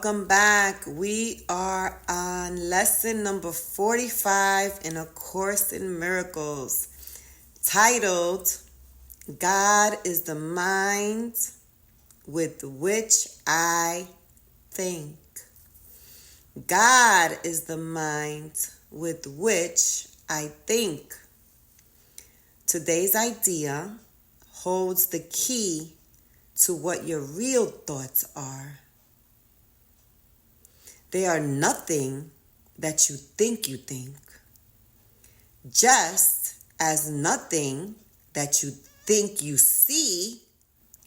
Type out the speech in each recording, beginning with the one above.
Welcome back. We are on lesson number 45 in A Course in Miracles, titled, God is the mind with which I think. God is the mind with which I think. Today's idea holds the key to what your real thoughts are. They are nothing that you think, just as nothing that you think you see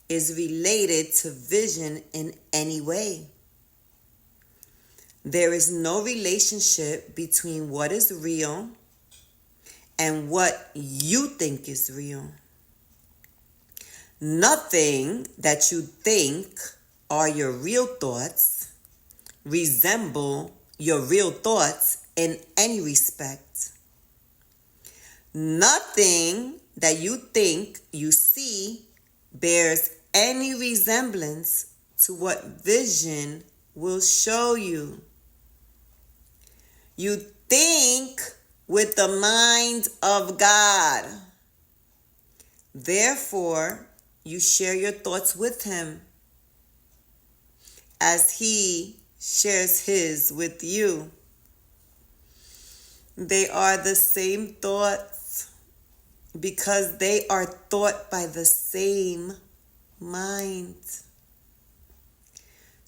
is related to vision in any way. There is no relationship between what is real and what you think is real. Nothing that you think are your real thoughts resemble your real thoughts in any respect. Nothing that you think you see bears any resemblance to what vision will show you. You think with the mind of God. Therefore, you share your thoughts with Him as He shares His with you. They are the same thoughts because they are thought by the same mind.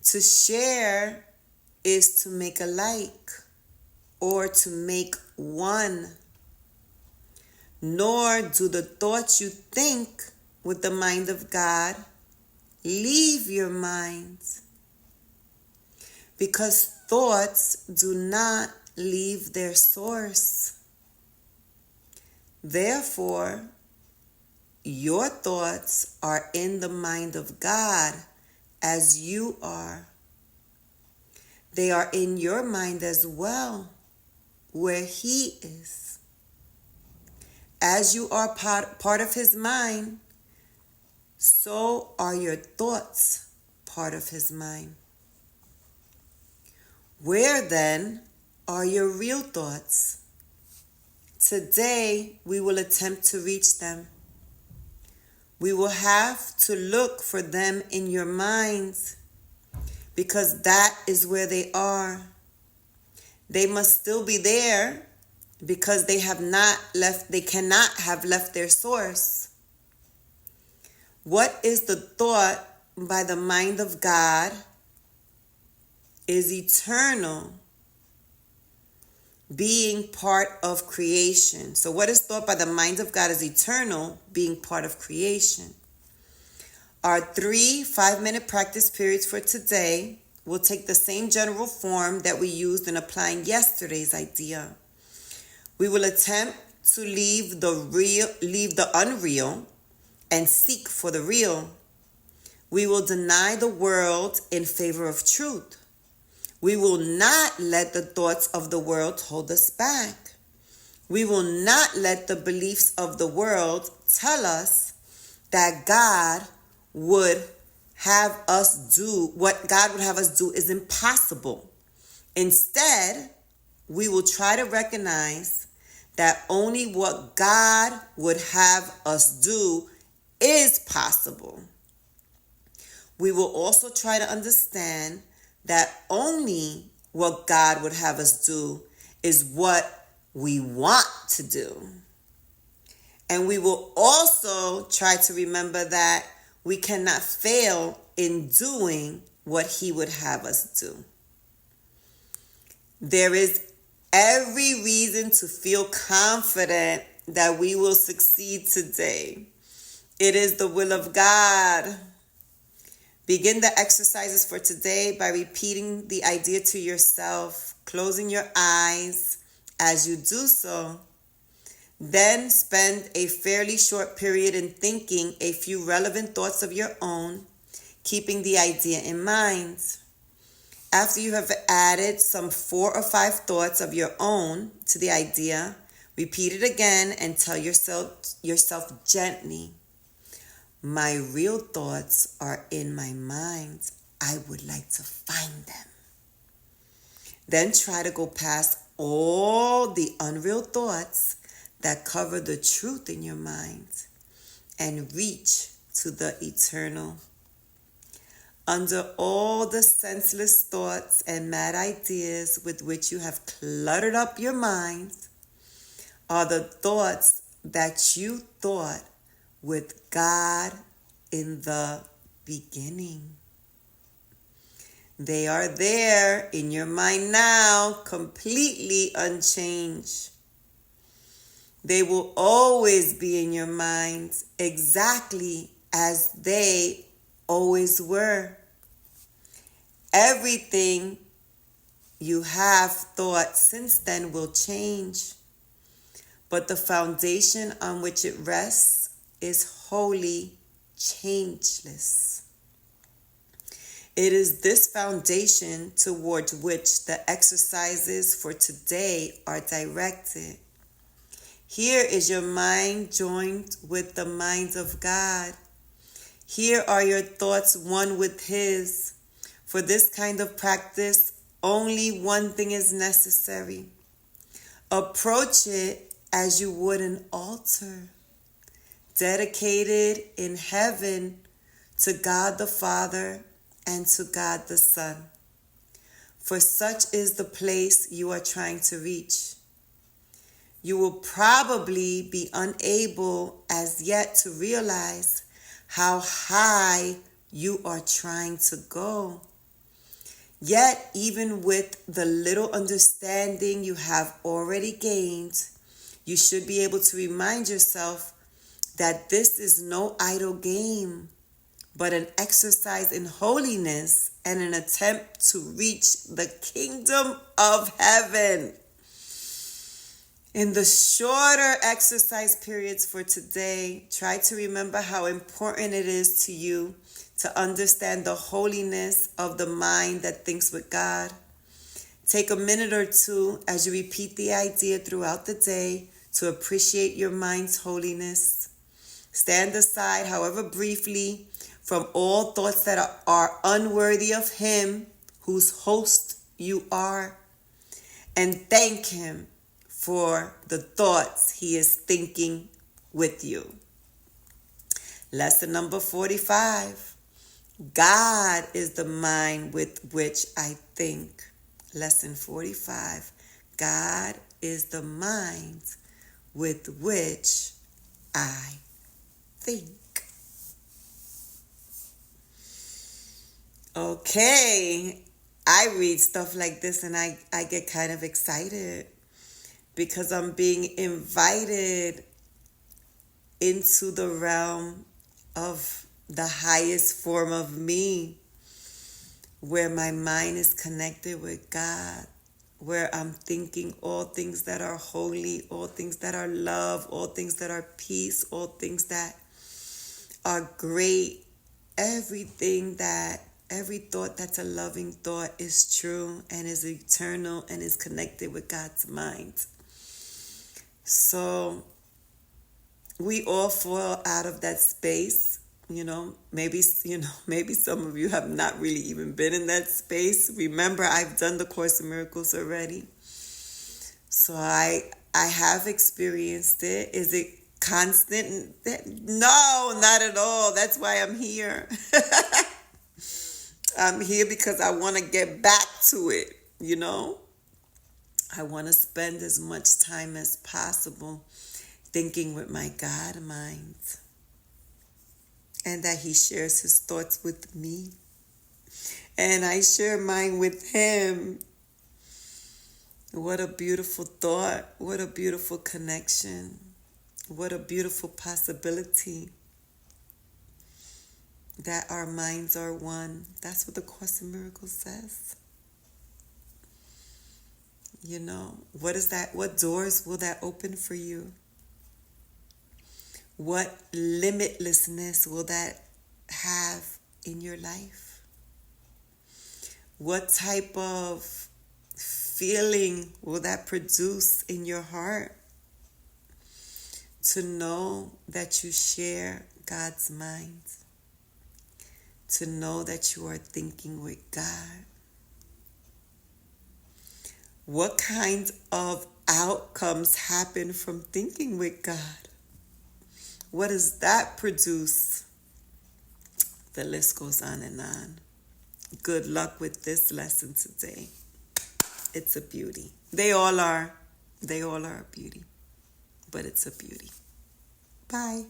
To share is to make alike or to make one. Nor do the thoughts you think with the mind of God leave your mind, because thoughts do not leave their source. Therefore, your thoughts are in the mind of God as you are. They are in your mind as well, where He is. As you are part of His mind, so are your thoughts part of His mind. Where then are your real thoughts? Today, we will attempt to reach them. We will have to look for them in your minds, because that is where they are. They must still be there because they cannot have left their source. What is the thought by the mind of God is eternal, being part of creation. So what is thought by the mind of God is eternal, being part of creation. Our 3 5-minute practice periods for today will take the same general form that we used in applying yesterday's idea. We will attempt to leave the unreal and seek for the real. We will deny the world in favor of truth. We will not let the thoughts of the world hold us back. We will not let the beliefs of the world tell us that God would have us do what God would have us do is impossible. Instead, we will try to recognize that only what God would have us do is possible. We will also try to understand that only what God would have us do is what we want to do. And we will also try to remember that we cannot fail in doing what He would have us do. There is every reason to feel confident that we will succeed today. It is the will of God. Begin the exercises for today by repeating the idea to yourself, closing your eyes as you do so. Then spend a fairly short period in thinking a few relevant thoughts of your own, keeping the idea in mind. After you have added some 4 or 5 thoughts of your own to the idea, repeat it again and tell yourself gently, my real thoughts are in my mind. I would like to find them. Then try to go past all the unreal thoughts that cover the truth in your mind and reach to the eternal. Under all the senseless thoughts and mad ideas with which you have cluttered up your mind are the thoughts that you thought with God in the beginning. They are there in your mind now, completely unchanged. They will always be in your mind exactly as they always were. Everything you have thought since then will change, but the foundation on which it rests is wholly changeless. It is this foundation towards which the exercises for today are directed. Here is your mind joined with the mind of God. Here are your thoughts one with His. For this kind of practice, only one thing is necessary. Approach it as you would an altar, dedicated in heaven to God the Father and to God the Son. For such is the place you are trying to reach. You will probably be unable as yet to realize how high you are trying to go. Yet, even with the little understanding you have already gained, you should be able to remind yourself that this is no idle game, but an exercise in holiness and an attempt to reach the kingdom of heaven. In the shorter exercise periods for today, try to remember how important it is to you to understand the holiness of the mind that thinks with God. Take a minute or two as you repeat the idea throughout the day to appreciate your mind's holiness. Stand aside, however briefly, from all thoughts that are unworthy of Him whose host you are, and thank Him for the thoughts He is thinking with you. Lesson number 45. God is the mind with which I think. Lesson 45. God is the mind with which I think. Okay, I read stuff like this and I get kind of excited because I'm being invited into the realm of the highest form of me, where my mind is connected with God, where I'm thinking all things that are holy, all things that are love, all things that are peace, all things that are great, every thought that's a loving thought is true and is eternal and is connected with God's mind. So we all fall out of that space. Maybe some of you have not really even been in that space. Remember, I've done the Course in Miracles already. So I have experienced it. Is it constant? No, not at all. That's why I'm here. I'm here because I want to get back to it, I want to spend as much time as possible thinking with my God mind, and that He shares His thoughts with me, and I share mine with Him. What a beautiful thought. What a beautiful connection. What a beautiful possibility that our minds are one. That's what the Course in Miracles says. What is that? What doors will that open for you? What limitlessness will that have in your life? What type of feeling will that produce in your heart to know that you share God's mind? To know that you are thinking with God? What kinds of outcomes happen from thinking with God? What does that produce? The list goes on and on. Good luck with this lesson today. It's a beauty. They all are. They all are a beauty. But it's a beauty. Bye.